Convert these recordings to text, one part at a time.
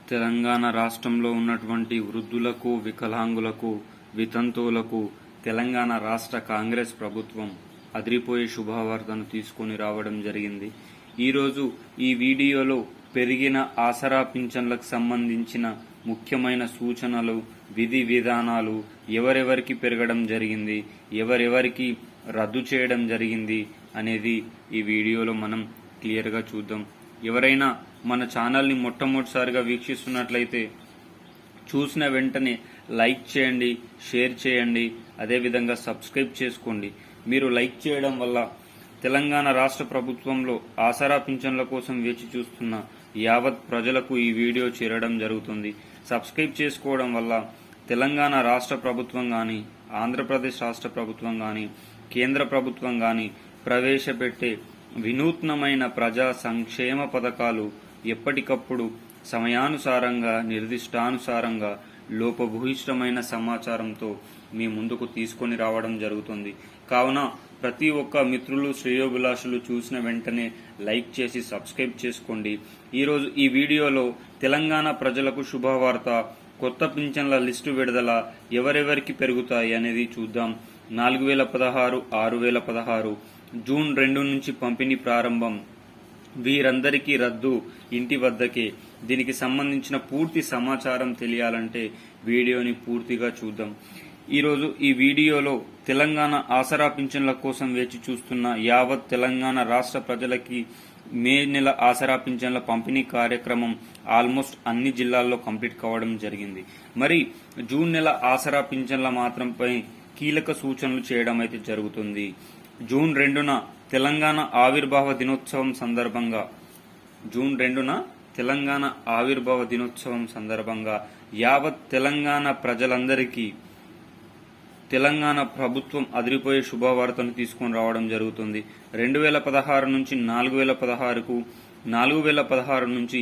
తెలంగాణ రాష్ట్రంలో ఉన్నటువంటి వృద్ధులకు, వికలాంగులకు, వితంతువులకు తెలంగాణ రాష్ట్ర కాంగ్రెస్ ప్రభుత్వం అదిరిపోయే శుభవార్తను తీసుకొని రావడం జరిగింది. ఈరోజు ఈ వీడియోలో పెరిగిన ఆసరా పింఛన్లకు సంబంధించిన ముఖ్యమైన సూచనలు, విధి విధానాలు, ఎవరెవరికి పెరగడం జరిగింది, ఎవరెవరికి రద్దు చేయడం జరిగింది అనేది ఈ వీడియోలో మనం క్లియర్గా చూద్దాం. ఎవరైనా మన ఛానల్ని మొట్టమొదటిసారిగా వీక్షిస్తున్నట్లయితే చూసిన వెంటనే లైక్ చేయండి, షేర్ చేయండి, అదేవిధంగా సబ్స్క్రైబ్ చేసుకోండి. మీరు లైక్ చేయడం వల్ల తెలంగాణ రాష్ట్ర ప్రభుత్వంలో ఆసరా పింఛన్ల కోసం వేచి చూస్తున్న యావత్ ప్రజలకు ఈ వీడియో చేరడం జరుగుతుంది. సబ్స్క్రైబ్ చేసుకోవడం వల్ల తెలంగాణ రాష్ట్ర ప్రభుత్వం కానీ, ఆంధ్రప్రదేశ్ రాష్ట్ర ప్రభుత్వం కానీ, కేంద్ర ప్రభుత్వం కానీ ప్రవేశపెట్టే వినూత్నమైన ప్రజా సంక్షేమ పథకాలు ఎప్పటికప్పుడు సమయానుసారంగా, నిర్దిష్టానుసారంగా, లోపభూయిష్టమైన సమాచారంతో మీ ముందుకు తీసుకొని రావడం జరుగుతుంది. కావున ప్రతి ఒక్క మిత్రులు, శ్రేయోభిలాషులు చూసిన వెంటనే లైక్ చేసి సబ్స్క్రైబ్ చేసుకోండి. ఈరోజు ఈ వీడియోలో తెలంగాణ ప్రజలకు శుభవార్త, కొత్త పింఛన్ల లిస్టు విడుదల, ఎవరెవరికి పెరుగుతాయి అనేది చూద్దాం. 4016, 6016, జూన్ 2 నుంచి పంపిణీ ప్రారంభం, వీరందరికీ రద్దు ఇంటి వద్దకే. దీనికి సంబంధించిన పూర్తి సమాచారం తెలియాలంటే వీడియోని పూర్తిగా చూద్దాం. ఈరోజు ఈ వీడియోలో తెలంగాణ ఆసరా పింఛన్ల కోసం వేచి చూస్తున్న యావత్ తెలంగాణ రాష్ట్ర ప్రజలకి మే నెల ఆసరా పింఛన్ల పంపిణీ కార్యక్రమం ఆల్మోస్ట్ అన్ని జిల్లాల్లో కంప్లీట్ కావడం జరిగింది. మరి జూన్ నెల ఆసరా పింఛన్ల మాత్రంపై కీలక సూచనలు చేయడం అయితే జరుగుతుంది. జూన్ 2న తెలంగాణ ఆవిర్భావ దినోత్సవం సందర్భంగా తెలంగాణ ఆవిర్భావ దినోత్సవం సందర్భంగా యావత్ తెలంగాణ ప్రజలందరికీ తెలంగాణ ప్రభుత్వం అదిరిపోయే శుభవార్తను తీసుకొని రావడం జరుగుతుంది. 2016 నుంచి 4016కు, 4016 నుంచి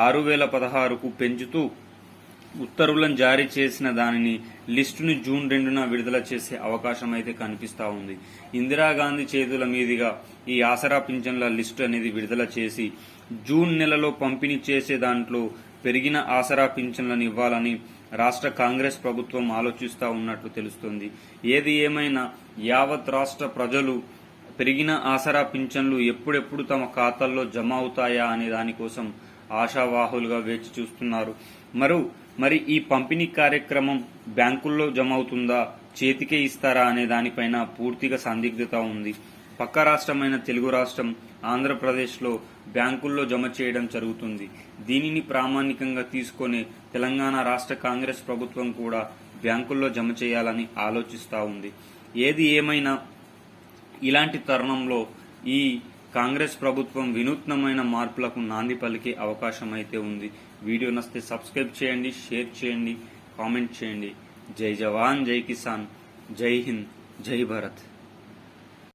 6016కు పెంచుతూ ఉత్తర్వులను జారీ చేసిన దానిని లిస్టును జూన్ 2న విడుదల చేసే అవకాశం అయితే కనిపిస్తా ఉంది. ఇందిరాగాంధీ చేతుల మీదుగా ఈ ఆసరా పింఛన్ల లిస్టు అనేది విడుదల చేసి జూన్ నెలలో పంపిణీ చేసే దాంట్లో పెరిగిన ఆసరా పింఛన్లను ఇవ్వాలని రాష్ట్ర కాంగ్రెస్ ప్రభుత్వం ఆలోచిస్తూ ఉన్నట్లు తెలుస్తుంది. ఏది ఏమైనా యావత్ రాష్ట్ర ప్రజలు పెరిగిన ఆసరా పింఛన్లు ఎప్పుడెప్పుడు తమ ఖాతాల్లో జమ అవుతాయా అనే దానికోసం ఆశావాహులుగా వేచి చూస్తున్నారు. మరి ఈ పంపిణీ కార్యక్రమం బ్యాంకుల్లో జమ అవుతుందా, చేతికే ఇస్తారా అనే దానిపైన పూర్తిగా సందిగ్ధత ఉంది. పక్క రాష్ట్రమైన తెలుగు రాష్ట్రం ఆంధ్రప్రదేశ్లో బ్యాంకుల్లో జమ చేయడం జరుగుతుంది. దీనిని ప్రామాణికంగా తీసుకొని తెలంగాణ రాష్ట్ర కాంగ్రెస్ ప్రభుత్వం కూడా బ్యాంకుల్లో జమ చేయాలని ఆలోచిస్తూ ఉంది. ఏది ఏమైనా ఇలాంటి తరుణంలో ఈ కాంగ్రెస్ ప్రభుత్వం వినూత్నమైన మార్పులకు నాంది పలికే అవకాశం అయితే ఉంది. వీడియో నచ్చితే సబ్స్క్రైబ్ చేయండి, షేర్ చేయండి, కామెంట్ చేయండి. జై జవాన్, జై కిసాన్, జై హింద్, జై భారత్.